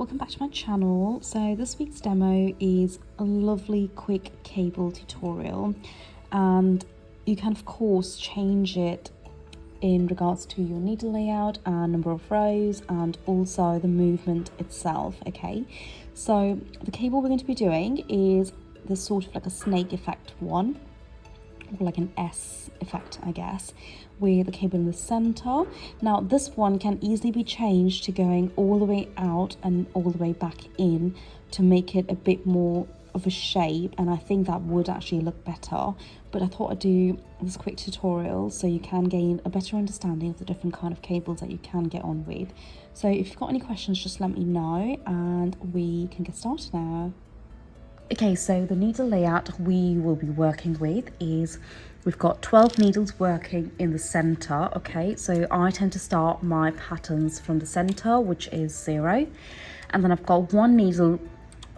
welcome back to my channel. So this week's demo is a lovely quick cable tutorial, and you can of course change it in regards to your needle layout and number of rows and also the movement itself. Okay, so the cable we're going to be doing is this sort of like a snake effect one, or like an S effect, I guess, with the cable in the center. Now this one can easily be changed to going all the way out and all the way back in to make it a bit more of a shape, and I think that would actually look better. But I thought I'd do this quick tutorial so you can gain a better understanding of the different kind of cables that you can get on with. So if you've got any questions, just let me know and we can get started now. Okay, so the needle layout we will be working with is we've got 12 needles working in the center. Okay, so I tend to start my patterns from the center, which is 0, and then I've got one needle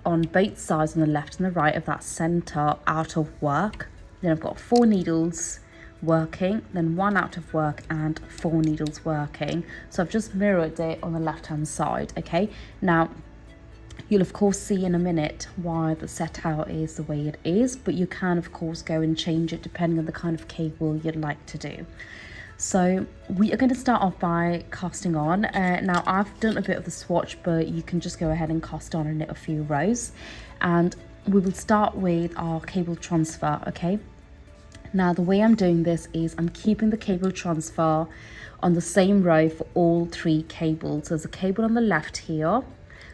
on both sides, on the left and the right of that center, out of work. Then I've got 4 needles working, then 1 out of work, and 4 needles working. So I've just mirrored it on the left hand side. Okay, now you'll of course see in a minute why the set out is the way it is, but you can of course go and change it depending on the kind of cable you'd like to do. So we are going to start off by casting on. Now I've done a bit of the swatch, but you can just go ahead and cast on and knit a few rows, and we will start with our cable transfer. Okay, now the way I'm doing this is I'm keeping the cable transfer on the same row for all 3 cables. So there's a cable on the left here,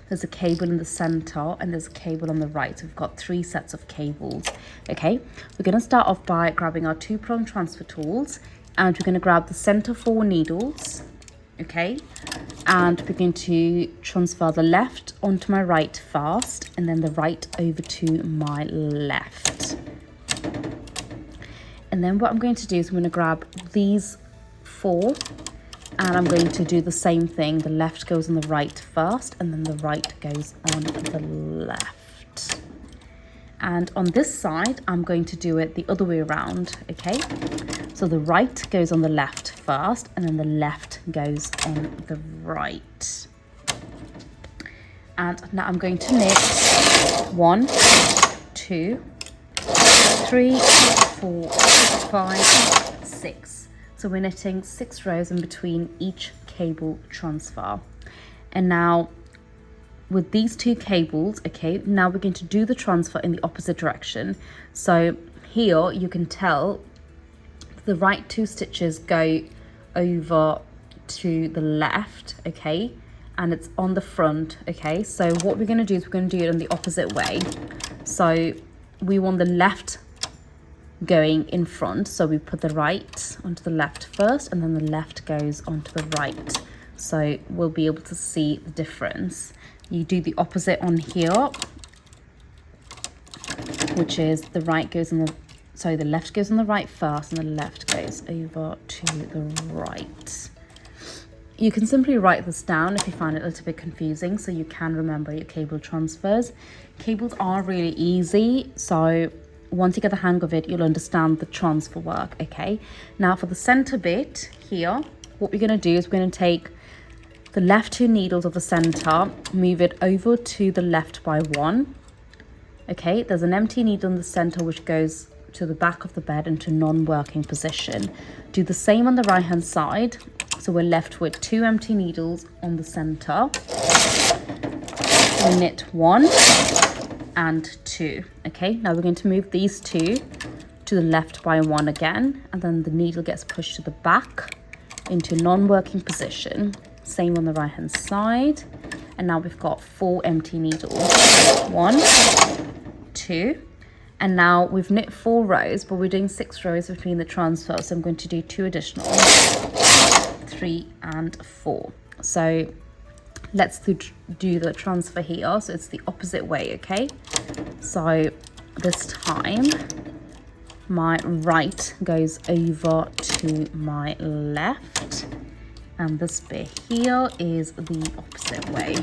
there's a cable in the center, and there's a cable on the right. So we've got 3 sets of cables. Okay, we're going to start off by grabbing our 2-prong transfer tools, and we're going to grab the center 4 needles. Okay, and we're going to transfer the left onto my right first, and then the right over to my left. And then what I'm going to do is I'm going to grab these 4, and I'm going to do the same thing. The left goes on the right first, and then the right goes on the left. And on this side, I'm going to do it the other way around. Okay, so the right goes on the left first, and then the left goes on the right. And now I'm going to knit 1, 2, 3, 4, 5, 6. So we're knitting 6 rows in between each cable transfer. And now with these 2 cables, okay, now we're going to do the transfer in the opposite direction. So here you can tell the right 2 stitches go over to the left, okay, and it's on the front. Okay, so what we're going to do is we're going to do it in the opposite way. So we want the left going in front, so we put the right onto the left first, and then the left goes onto the right, so we'll be able to see the difference. You do the opposite on here, which is the right goes on the, so the left goes on the right first, and the left goes over to the right. You can simply write this down if you find it a little bit confusing, so you can remember your cable transfers. Cables are really easy, so once you get the hang of it, you'll understand the transfer work. Okay, now for the center bit here, what we're going to do is we're going to take the left 2 needles of the center, move it over to the left by 1. Okay, there's an empty needle in the center which goes to the back of the bed into non-working position. Do the same on the right hand side, so we're left with 2 empty needles on the center. We knit 1 and 2. Okay, now we're going to move these 2 to the left by 1 again, and then the needle gets pushed to the back into non-working position. Same on the right hand side, and now we've got 4 empty needles. 1, 2, and now we've knit 4 rows, but we're doing 6 rows between the transfers, so I'm going to do 2 additional, 3 and 4. So let's do the transfer here. So it's the opposite way. Okay, so this time my right goes over to my left, and this bit here is the opposite way.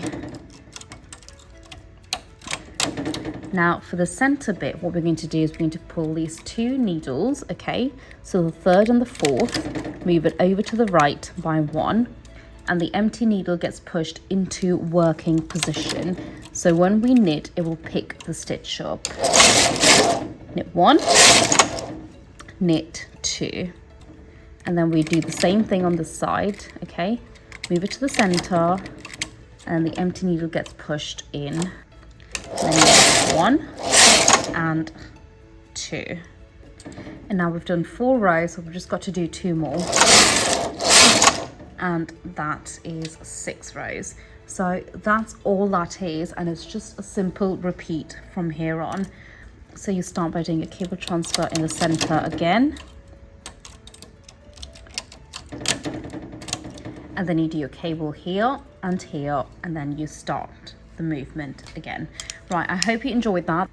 Now for the center bit, what we're going to do is we're going to pull these 2 needles. Okay, so the 3rd and the 4th, move it over to the right by 1, and the empty needle gets pushed into working position. So when we knit, it will pick the stitch up. Knit 1, knit 2, and then we do the same thing on this side. Okay, move it to the center, and the empty needle gets pushed in. Then knit 1 and 2, and now we've done 4 rows, so we've just got to do 2 more, and that is 6 rows. So that's all that is, and it's just a simple repeat from here on. So you start by doing a cable transfer in the center again, and then you do your cable here and here, and then you start the movement again. Right, I hope you enjoyed that.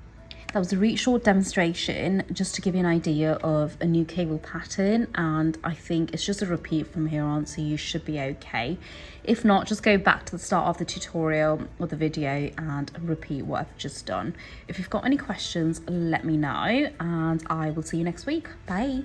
That was a really short demonstration just to give you an idea of a new cable pattern, and I think it's just a repeat from here on, so you should be okay. If not, just go back to the start of the tutorial or the video and repeat what I've just done. If you've got any questions, let me know, and I will see you next week. Bye.